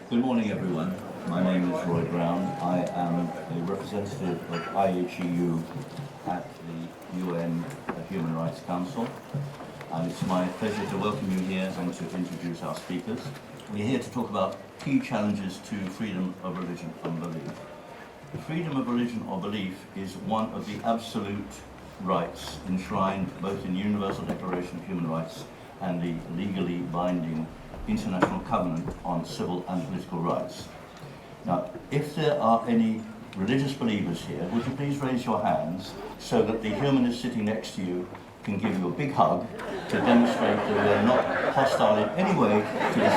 Good morning, everyone. My name is Roy Brown. I am a representative of IHEU at the UN Human Rights Council. And it's my pleasure to welcome you here and to introduce our speakers. We're here to talk about key challenges to freedom of religion and belief. Freedom of religion or belief is one of the absolute rights enshrined both in the Universal Declaration of Human Rights and the legally binding International Covenant on Civil and Political Rights. Now, if there are any religious believers here, would you please raise your hands so that the humanist sitting next to you can give you a big hug to demonstrate that we are not hostile in any way to this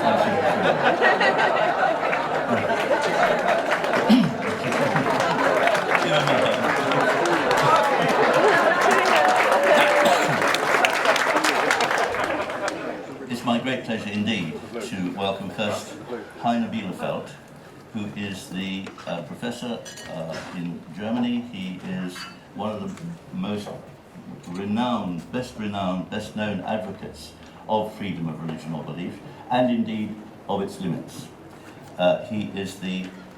It's my great pleasure indeed to welcome first Heiner Bielefeldt, who is the professor in Germany. He is one of the most renowned, best known advocates of freedom of religion or belief, and indeed of its limits. He is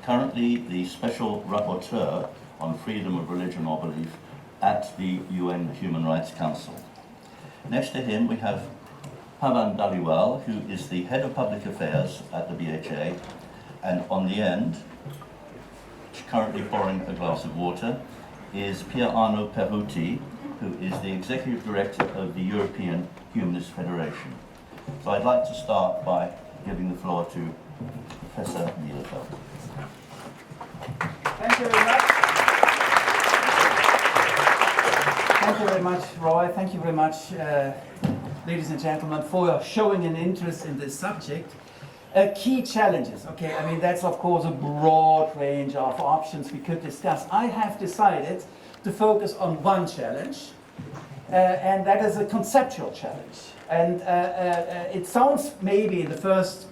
currently the special rapporteur on freedom of religion or belief at the UN Human Rights Council. Next to him we have Pavan Dhaliwal, who is the head of public affairs at the BHA, and on the end, currently pouring a glass of water, is Pierre-Arnaud Perrouty, who is the executive director of the European Humanist Federation. So I'd like to start by giving the floor to Professor Bielefeldt. Thank you very much. Thank you very much, Roy. Thank you very much, ladies and gentlemen, for showing an interest in this subject. Key challenges, okay, I mean that's of course a broad range of options we could discuss. I have decided to focus on one challenge, and that is a conceptual challenge. And it sounds maybe in the first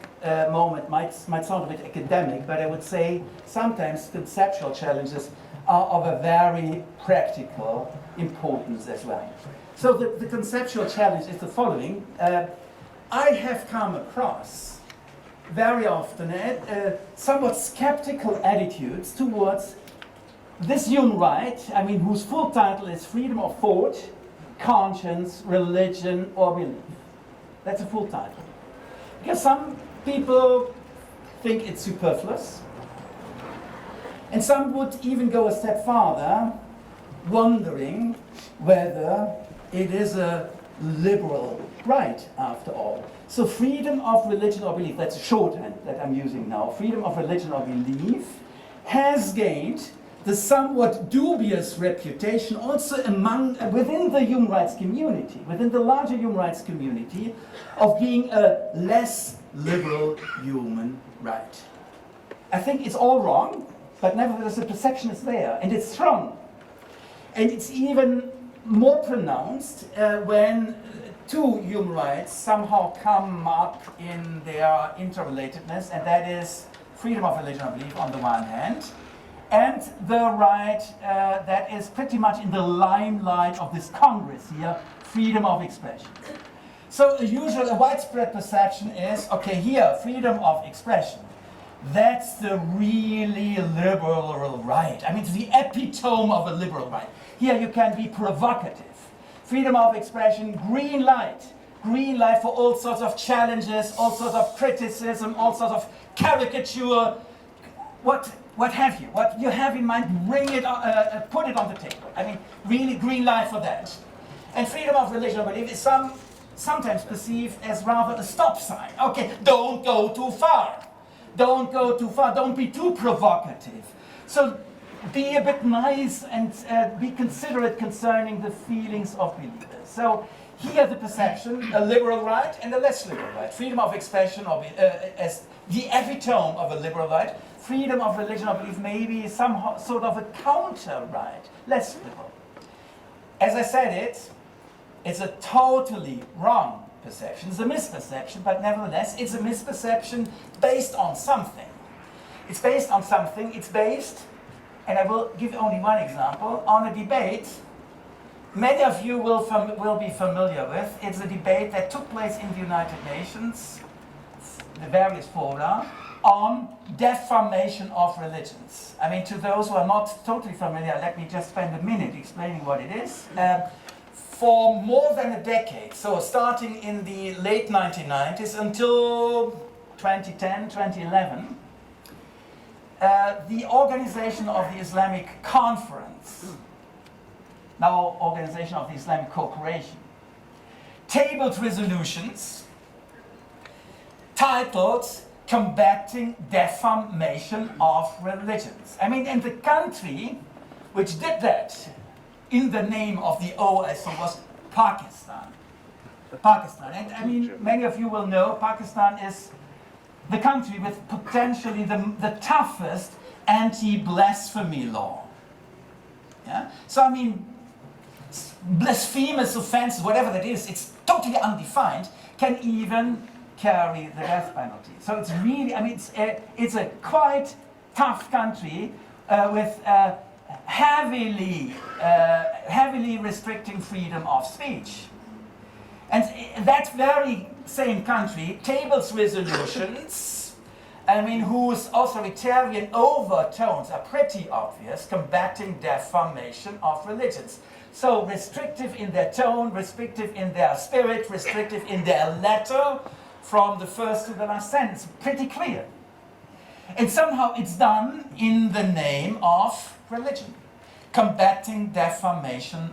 moment might sound a bit academic, but I would say sometimes conceptual challenges are of a very practical importance as well. So the conceptual challenge is the following. I have come across very often somewhat skeptical attitudes towards this human right, I mean, whose full title is freedom of thought, conscience, religion, or belief. That's a full title. Because some people think it's superfluous, and some would even go a step farther, wondering whether it is a liberal right after all. So freedom of religion or belief, that's a shorthand that I'm using now, freedom of religion or belief has gained the somewhat dubious reputation also within the human rights community, within the larger human rights community, of being a less liberal human right. I think it's all wrong, but nevertheless the perception is there, and it's strong. And it's even more pronounced when two human rights somehow come up in their interrelatedness, and that is freedom of religion or belief on the one hand, and the right that is pretty much in the limelight of this Congress here, freedom of expression. So a widespread perception is, okay, here, freedom of expression, that's the really liberal right. I mean, it's the epitome of a liberal right. Here you can be provocative. Freedom of expression, green light for all sorts of challenges, all sorts of criticism, all sorts of caricature, what have you? What you have in mind, bring it, put it on the table. I mean, really green light for that. And freedom of religion or belief is sometimes perceived as rather a stop sign. Okay, don't go too far. Don't go too far, don't be too provocative. So be a bit nice and be considerate concerning the feelings of believers. So here the perception, a liberal right and a less liberal right. Freedom of expression as the epitome of a liberal right. Freedom of religion or belief may be some sort of a counter right, less liberal. As I said, it's a totally wrong perception. It's a misperception, but nevertheless it's a misperception based on something. It's based on something, it's based, and I will give only one example, on a debate many of you will be familiar with. It's a debate that took place in the United Nations, the various fora, on defamation of religions. I mean, to those who are not totally familiar, let me just spend a minute explaining what it is. For more than a decade, so starting in the late 1990s until 2010, 2011, the Organization of the Islamic Conference, now Organization of the Islamic Cooperation, tabled resolutions titled Combating Defamation of Religions. I mean, and the country which did that in the name of the OIC was Pakistan. And I mean, many of you will know Pakistan is the country with potentially the toughest anti-blasphemy law. Yeah? So I mean, blasphemous offenses, whatever that is, it's totally undefined, can even carry the death penalty. So it's really, I mean, it's a quite tough country with heavily restricting freedom of speech. And that very same country tables resolutions, I mean, whose authoritarian overtones are pretty obvious, combating defamation of religions. So restrictive in their tone, restrictive in their spirit, restrictive in their letter, from the first to the last sentence, pretty clear. And somehow it's done in the name of religion, combating defamations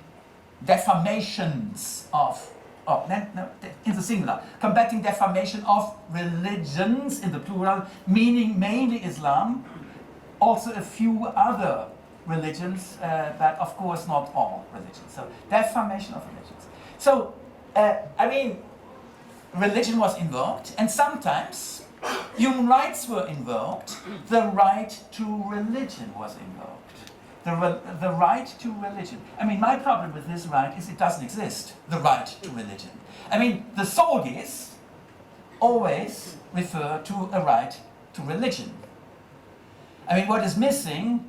of, in the singular, combating defamation of religions in the plural, meaning mainly Islam, also a few other religions, but of course not all religions. So defamation of religions. So, I mean, religion was invoked, and sometimes human rights were invoked, the right to religion was invoked. The right to religion. I mean, my problem with this right is it doesn't exist, the right to religion. I mean, the Saudis always refer to a right to religion. I mean, what is missing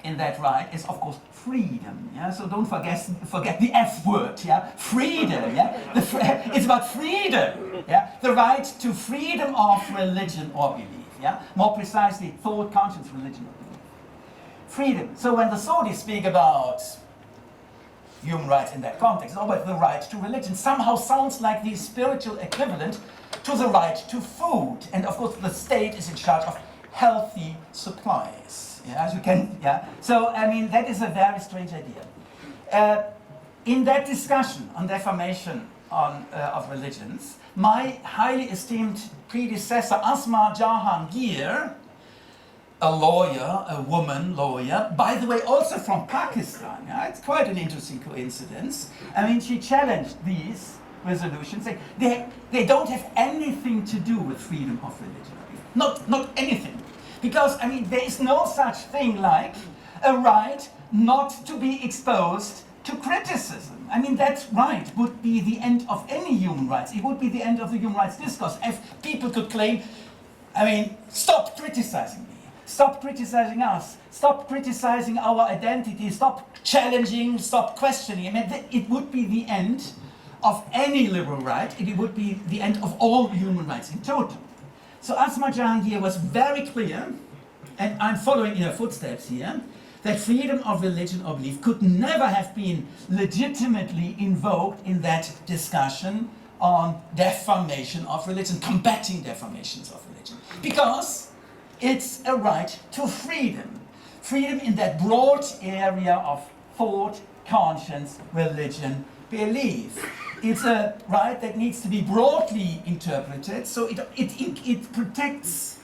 in that right is, of course, freedom. Yeah, so don't forget the F word. Yeah, freedom. Yeah, it's about freedom. Yeah, the right to freedom of religion or belief. Yeah, more precisely, thought, conscience, religion, or belief. Freedom. So when the Saudis speak about human rights in that context, or about the right to religion, somehow sounds like the spiritual equivalent to the right to food. And of course, the state is in charge of healthy supplies. Yeah, as you can, yeah. So, I mean, that is a very strange idea. In that discussion on defamation of religions, my highly esteemed predecessor, Asma Jahangir, a lawyer, a woman lawyer, by the way, also from Pakistan. Yeah? It's quite an interesting coincidence. I mean, she challenged these resolutions, saying they don't have anything to do with freedom of religion. Not anything. Because, I mean, there is no such thing like a right not to be exposed to criticism. I mean, that right would be the end of any human rights. It would be the end of the human rights discourse. If people could claim, I mean, stop criticizing me. Stop criticizing us. Stop criticizing our identity. Stop challenging. Stop questioning. I mean, it would be the end of any liberal right. It would be the end of all human rights in total. So Asma Jahangir was very clear, and I'm following in her footsteps here, that freedom of religion or belief could never have been legitimately invoked in that discussion on defamation of religion, combating defamations of religion. Because it's a right to freedom. Freedom in that broad area of thought, conscience, religion, belief. It's a right that needs to be broadly interpreted, so it protects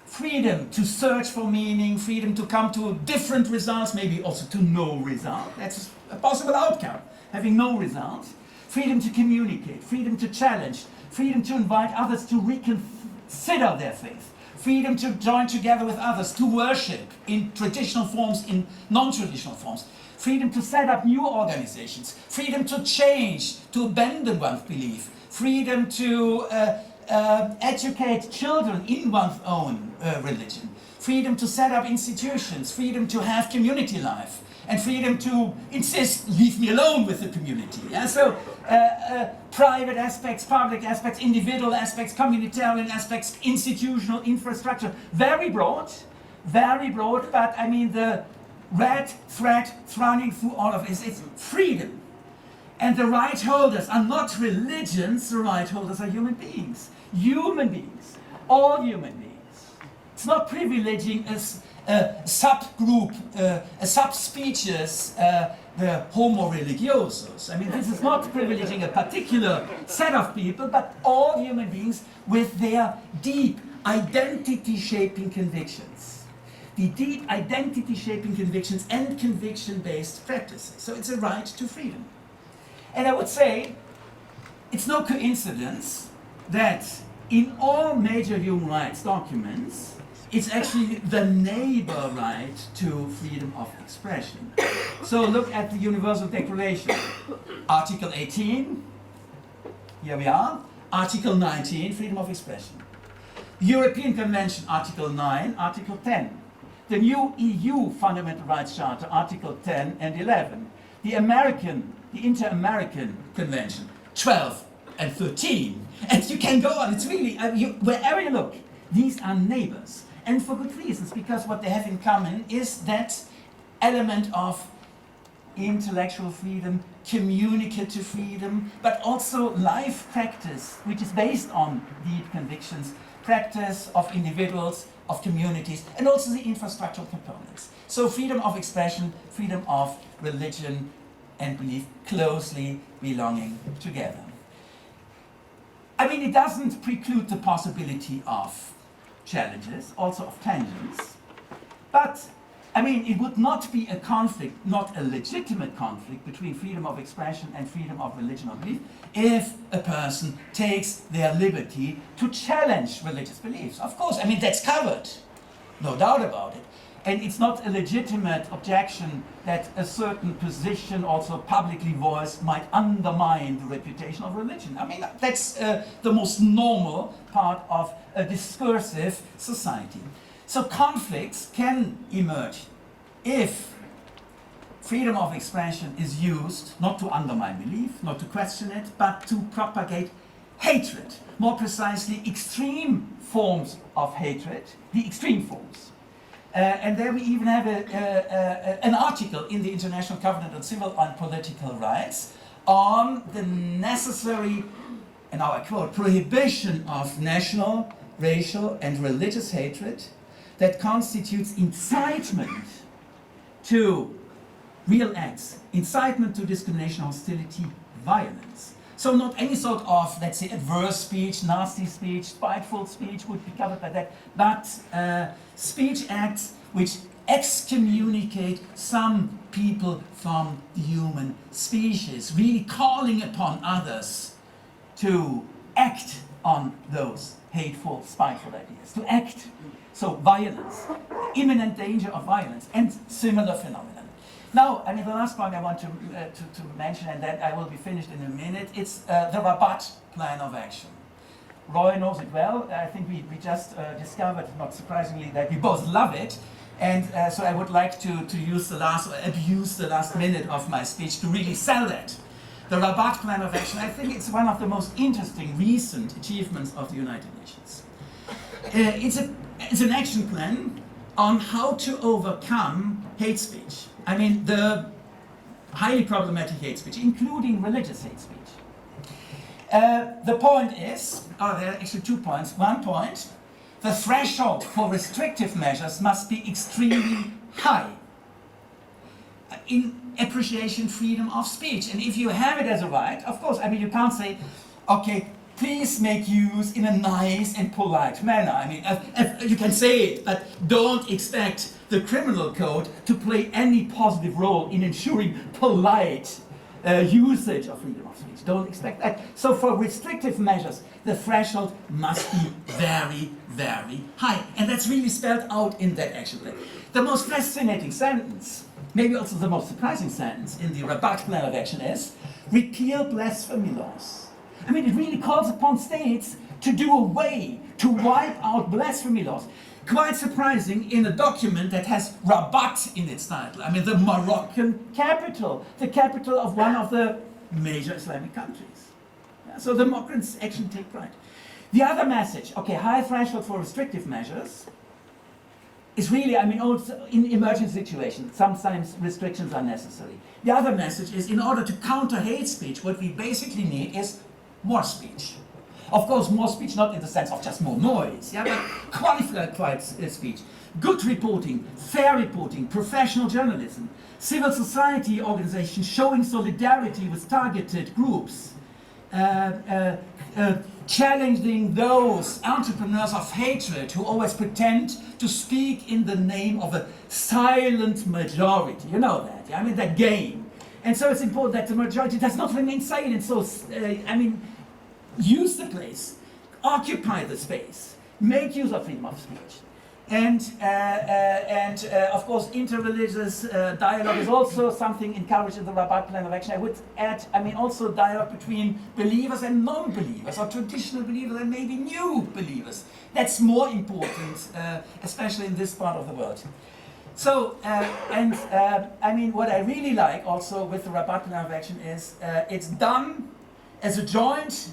freedom to search for meaning, freedom to come to different results, maybe also to no result. That's a possible outcome, having no result. Freedom to communicate, freedom to challenge, freedom to invite others to reconsider their faith, freedom to join together with others, to worship in traditional forms, in non-traditional forms, freedom to set up new organizations, freedom to change, to abandon one's belief, freedom to educate children in one's own religion, freedom to set up institutions, freedom to have community life, and freedom to insist, leave me alone with the community. Yeah? So private aspects, public aspects, individual aspects, communitarian aspects, institutional infrastructure, very broad, but I mean the red thread running through all of this is freedom. And the right holders are not religions, the right holders are human beings. Human beings, all human beings. It's not privileging a subgroup, a subspecies, the homo religiosos. I mean, this is not privileging a particular set of people, but all human beings with their deep identity-shaping convictions. The deep identity-shaping convictions and conviction-based practices. So it's a right to freedom. And I would say it's no coincidence that in all major human rights documents, it's actually the neighbor right to freedom of expression. So look at the Universal Declaration. Article 18, here we are. Article 19, freedom of expression. European Convention, Article 9, Article 10. The new EU Fundamental Rights Charter, Article 10 and 11. The Inter-American Convention, 12 and 13. And you can go on, it's really, wherever you look, these are neighbors. And for good reasons, because what they have in common is that element of intellectual freedom, communicative freedom, but also life practice, which is based on deep convictions, practice of individuals, of communities, and also the infrastructural components. So freedom of expression, freedom of religion and belief closely belonging together. I mean, it doesn't preclude the possibility of challenges, also of tensions, but I mean, it would not be a conflict, not a legitimate conflict between freedom of expression and freedom of religion or belief if a person takes their liberty to challenge religious beliefs. Of course, I mean, that's covered, no doubt about it. And it's not a legitimate objection that a certain position, also publicly voiced, might undermine the reputation of religion. I mean, that's the most normal part of a discursive society. So conflicts can emerge if freedom of expression is used not to undermine belief, not to question it, but to propagate hatred. More precisely, extreme forms of hatred, the extreme forms. And there we even have an article in the International Covenant on Civil and Political Rights on the necessary, and now I quote, prohibition of national, racial and religious hatred that constitutes incitement to real acts, incitement to discrimination, hostility, violence. So not any sort of, let's say, adverse speech, nasty speech, spiteful speech would be covered by that, but speech acts which excommunicate some people from the human species, really calling upon others to act on those hateful, spiteful ideas, to act. So violence, imminent danger of violence, and similar phenomena. Now, I mean, the last point I want to mention, and then I will be finished in a minute, it's the Rabat plan of action. Roy knows it well. I think we just discovered, not surprisingly, that we both love it. And so I would like to abuse the last minute of my speech to really sell that. The Rabat plan of action, I think it's one of the most interesting recent achievements of the United Nations. It's an action plan on how to overcome hate speech. I mean, the highly problematic hate speech, including religious hate speech. The point is, there are actually 2 points. 1 point, the threshold for restrictive measures must be extremely high in appreciation freedom of speech. And if you have it as a right, of course, I mean, you can't say, okay, please make use in a nice and polite manner. I mean, you can say it, but don't expect the criminal code to play any positive role in ensuring polite usage of freedom of speech. Don't expect that. So for restrictive measures, the threshold must be very, very high. And that's really spelled out in that action plan. The most fascinating sentence, maybe also the most surprising sentence in the Rabat plan of action is, repeal blasphemy laws. I mean, it really calls upon states to do away, to wipe out blasphemy laws. Quite surprising in a document that has Rabat in its title. I mean, the Moroccan capital, the capital of one of the major Islamic countries. Yeah, so the Moroccans actually take pride. The other message, okay, high threshold for restrictive measures, is really, I mean, also in emergency situations, sometimes restrictions are necessary. The other message is, in order to counter hate speech, what we basically need is more speech. Of course, more speech, not in the sense of just more noise, yeah, but qualified speech. Good reporting, fair reporting, professional journalism, civil society organizations showing solidarity with targeted groups, challenging those entrepreneurs of hatred who always pretend to speak in the name of a silent majority. You know that, yeah? I mean, that game. And so it's important that the majority does not remain silent. So, I mean, use the place, occupy the space, make use of freedom of speech. And of course, interreligious dialogue is also something encouraged in the Rabat Plan of Action. I would add, I mean, also dialogue between believers and non-believers, or traditional believers and maybe new believers. That's more important, especially in this part of the world. So, I mean, what I really like also with the Rabat Plan of Action is it's done as a joint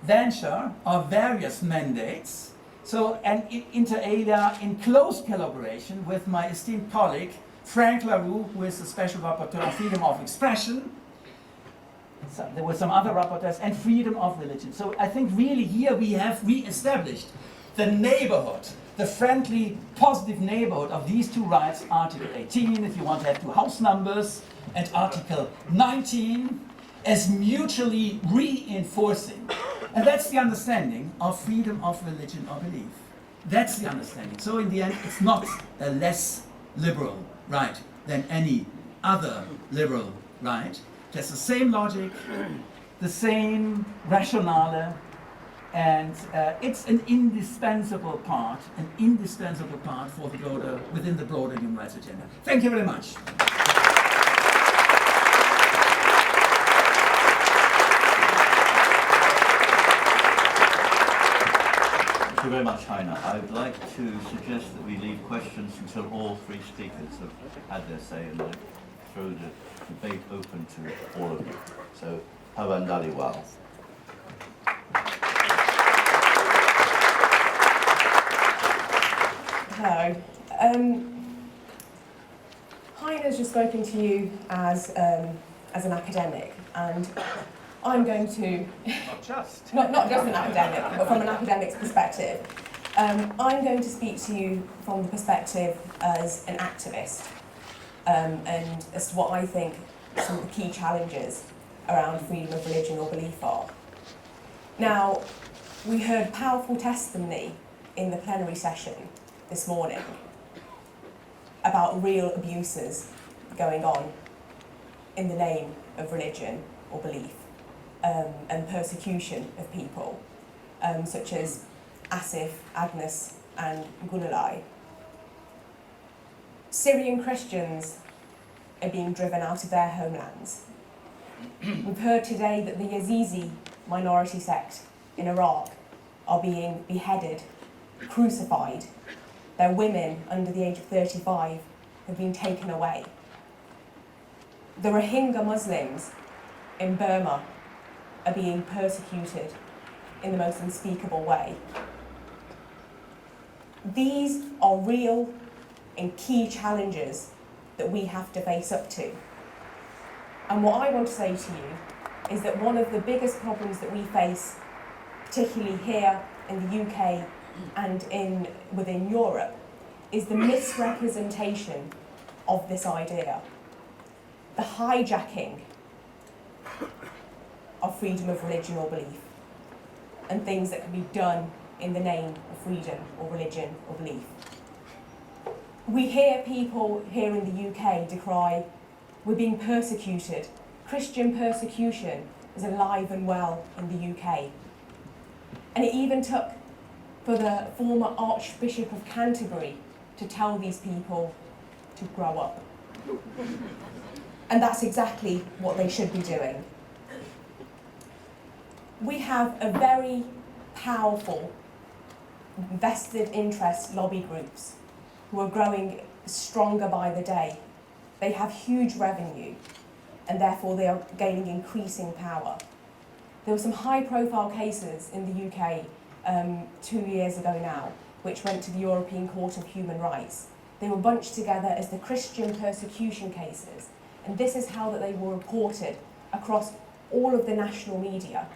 venture of various mandates. So, and inter alia, in close collaboration with my esteemed colleague, Frank LaRue, who is the Special Rapporteur on Freedom of Expression. So there were some other rapporteurs, and freedom of religion. So I think really here we have re-established the neighborhood, the friendly, positive neighborhood of these two rights, Article 18, if you want to have two house numbers, and Article 19, as mutually reinforcing. And that's the understanding of freedom of religion or belief. That's the understanding. So in the end, it's not a less liberal right than any other liberal right. It has the same logic, the same rationale, and it's an indispensable part for the broader, within the broader human rights agenda. Thank you very much. Thank you very much, Heiner. I'd like to suggest that we leave questions until all three speakers have had their say, and I throw the debate open to all of you. So, Pavan Dhaliwal. Hello. Heiner's just spoken to you as an academic, and I'm going to not just an academic, but from an academic's perspective. I'm going to speak to you from the perspective as an activist, and as to what I think some of the key challenges around freedom of religion or belief are. Now, we heard powerful testimony in the plenary session this morning about real abuses going on in the name of religion or belief. And persecution of people, such as Asif, Agnes and Gululai. Syrian Christians are being driven out of their homelands. We've heard today that the Yazidi minority sect in Iraq are being beheaded, crucified. Their women under the age of 35 have been taken away. The Rohingya Muslims in Burma are being persecuted in the most unspeakable way. These are real and key challenges that we have to face up to. And what I want to say to you is that one of the biggest problems that we face, particularly here in the UK and within Europe, is the misrepresentation of this idea. The hijacking of freedom of religion or belief, and things that can be done in the name of freedom or religion or belief. We hear people here in the UK decry, we're being persecuted. Christian persecution is alive and well in the UK. And it even took for the former Archbishop of Canterbury to tell these people to grow up. And that's exactly what they should be doing. We have a very powerful vested interest lobby groups who are growing stronger by the day. They have huge revenue, and therefore they are gaining increasing power. There were some high-profile cases in the UK 2 years ago now, which went to the European Court of Human Rights. They were bunched together as the Christian persecution cases, and this is how that they were reported across all of the national media.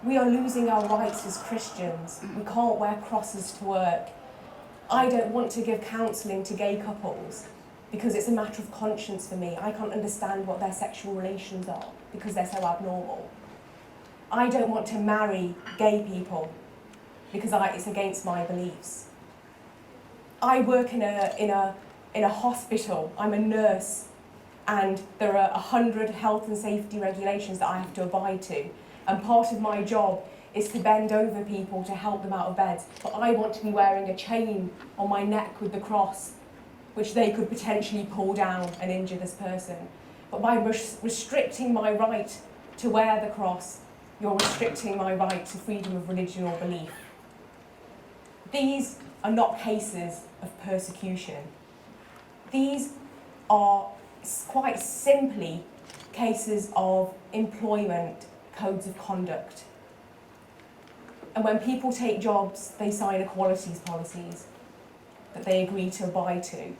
We are losing our rights as Christians. We can't wear crosses to work. I don't want to give counselling to gay couples because it's a matter of conscience for me. I can't understand what their sexual relations are because they're so abnormal. I don't want to marry gay people because it's against my beliefs. I work in a hospital. I'm a nurse, and there are 100 health and safety regulations that I have to abide to. And part of my job is to bend over people to help them out of bed. But I want to be wearing a chain on my neck with the cross, which they could potentially pull down and injure this person. But by restricting my right to wear the cross, you're restricting my right to freedom of religion or belief. These are not cases of persecution. These are quite simply cases of employment codes of conduct. And when people take jobs, they sign equalities policies that they agree to abide to.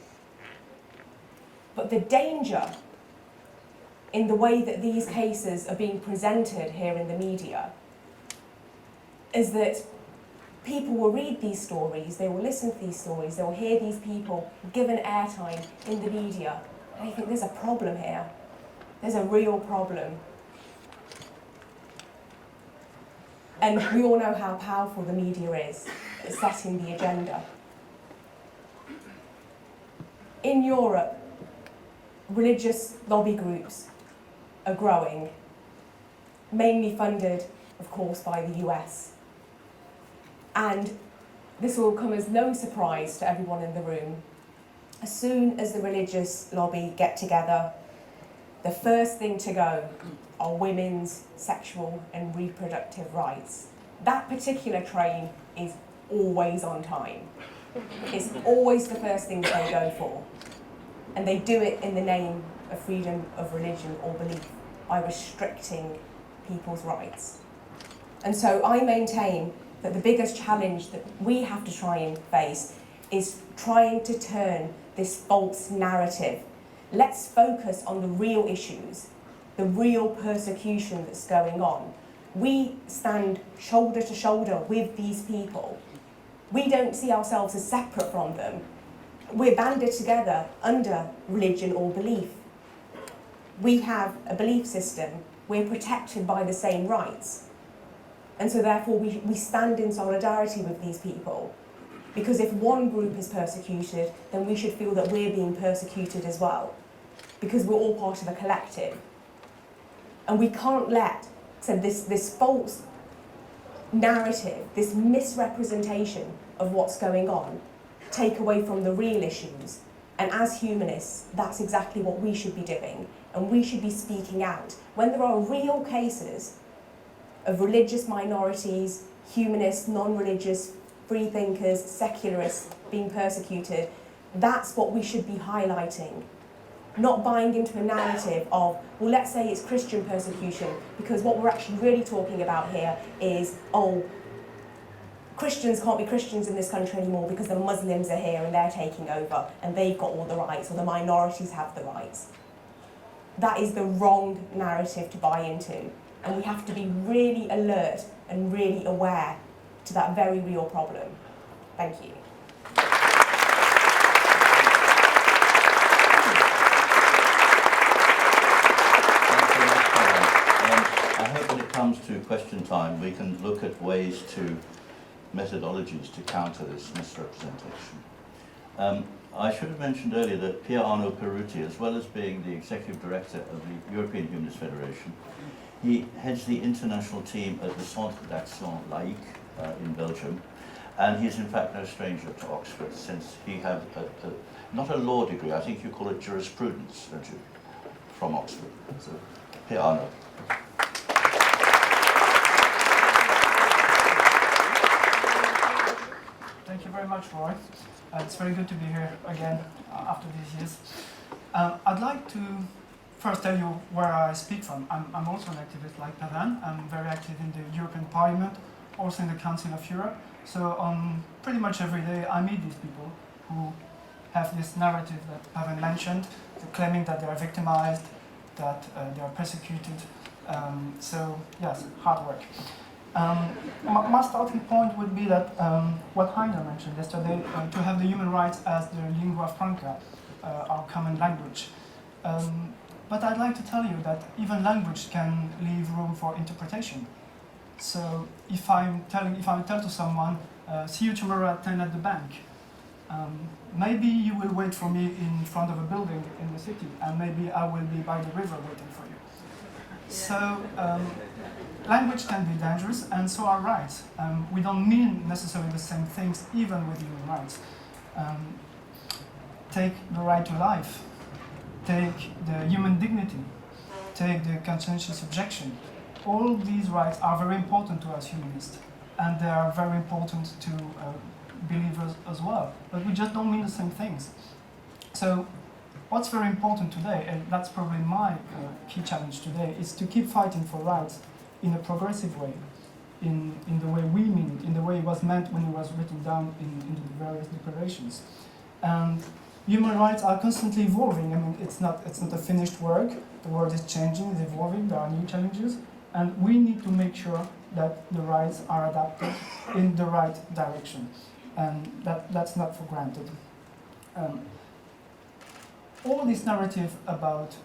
But the danger in the way that these cases are being presented here in the media is that people will read these stories, they will listen to these stories, they will hear these people given airtime in the media, and they think there's a problem here. There's a real problem. And we all know how powerful the media is at setting the agenda. In Europe, religious lobby groups are growing, mainly funded, of course, by the US. And this will come as no surprise to everyone in the room. As soon as the religious lobby get together, the first thing to go are women's sexual and reproductive rights. That particular train is always on time. It's always the first thing that they go for. And they do it in the name of freedom of religion or belief by restricting people's rights. And so I maintain that the biggest challenge that we have to try and face is trying to turn this false narrative. Let's focus on the real issues, the real persecution that's going on. We stand shoulder to shoulder with these people. We don't see ourselves as separate from them. We're banded together under religion or belief. We have a belief system. We're protected by the same rights. And so therefore we stand in solidarity with these people. Because if one group is persecuted, then we should feel that we're being persecuted as well. Because we're all part of a collective. And we can't let this false narrative, this misrepresentation of what's going on, take away from the real issues. And as humanists, that's exactly what we should be doing. And we should be speaking out. When there are real cases of religious minorities, humanists, non-religious, freethinkers, secularists being persecuted, that's what we should be highlighting. Not buying into a narrative of, well, let's say it's Christian persecution, because what we're actually really talking about here is, oh, Christians can't be Christians in this country anymore because the Muslims are here and they're taking over and they've got all the rights, or the minorities have the rights. That is the wrong narrative to buy into. And we have to be really alert and really aware to that very real problem. Thank you. I hope when it comes to question time, we can look at ways to, methodologies to counter this misrepresentation. I should have mentioned earlier that Pierre-Arnaud Perrouty, as well as being the Executive Director of the European Humanist Federation, he heads the international team at the Centre d'Action Laïque in Belgium, and he's in fact no stranger to Oxford, since he had not a law degree, I think you call it jurisprudence, don't you, from Oxford. So, Pierre-Arnaud. very much, Roy. It's very good to be here again after these years. I'd like to first tell you where I speak from. I'm also an activist like Pavan. I'm very active in the European Parliament, also in the Council of Europe. So pretty much every day I meet these people who have this narrative that Pavan mentioned, claiming that they are victimized, that they are persecuted. So yes, hard work. My starting point would be that what Heiner mentioned yesterday, to have the human rights as the lingua franca, our common language. But I'd like to tell you that even language can leave room for interpretation. So if I tell to someone, see you tomorrow at 10 at the bank, maybe you will wait for me in front of a building in the city, and maybe I will be by the river waiting for you. So language can be dangerous, and so are rights. We don't mean necessarily the same things, even with human rights. Take the right to life, take the human dignity, take the conscientious objection. All these rights are very important to us humanists, and they are very important to believers as well. But we just don't mean the same things. So what's very important today, and that's probably my key challenge today, is to keep fighting for rights in a progressive way, in the way we mean it, in the way it was meant when it was written down in the various declarations. And human rights are constantly evolving. I mean, it's not a finished work. The world is changing, it's evolving, there are new challenges, and we need to make sure that the rights are adapted in the right direction. And that's not for granted. All this narrative about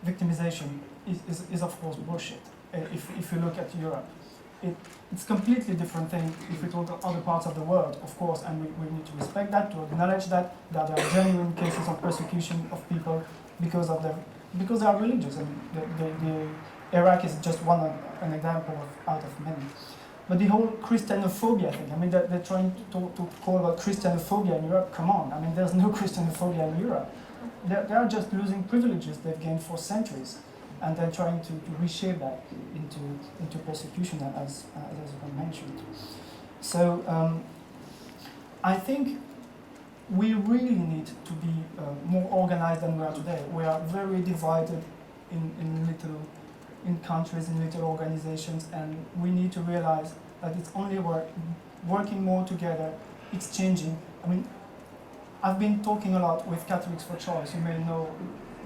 victimization is of course bullshit. If you look at Europe, it's completely different thing if we talk about other parts of the world, of course, and we need to respect that, to acknowledge that there are genuine cases of persecution of people because they are religious. I mean, the Iraq is just an example out of many. But the whole Christianophobia thing, I mean, they're trying to call about Christianophobia in Europe. Come on, I mean, there's no Christianophobia in Europe. They are just losing privileges they've gained for centuries, and they're trying to reshape that into persecution, as I mentioned. So I think we really need to be more organized than we are today. We are very divided in countries, in little organizations, and we need to realize that it's only working more together, it's changing. I mean, I've been talking a lot with Catholics for Choice. You may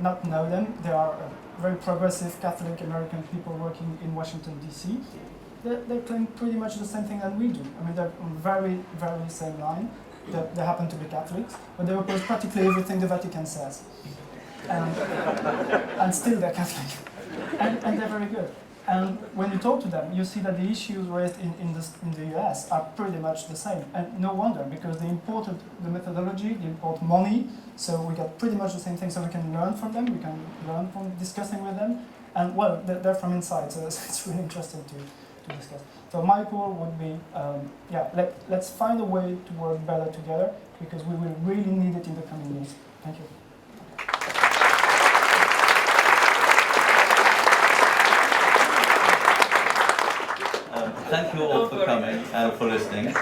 not know them. They are very progressive Catholic American people working in Washington, D.C. They claim pretty much the same thing that we do. I mean, they're on very, very same line. They happen to be Catholics, but they oppose practically everything the Vatican says. And still they're Catholic. And they're very good. And when you talk to them, you see that the issues raised in the US are pretty much the same. And no wonder, because they imported the methodology, they import money, so we got pretty much the same thing. So we can learn from them, we can learn from discussing with them. And well, they're from inside, so it's really interesting to discuss. So my call would be, let's find a way to work better together, because we will really need it in the coming years. Thank you. Thank you all for coming and for listening.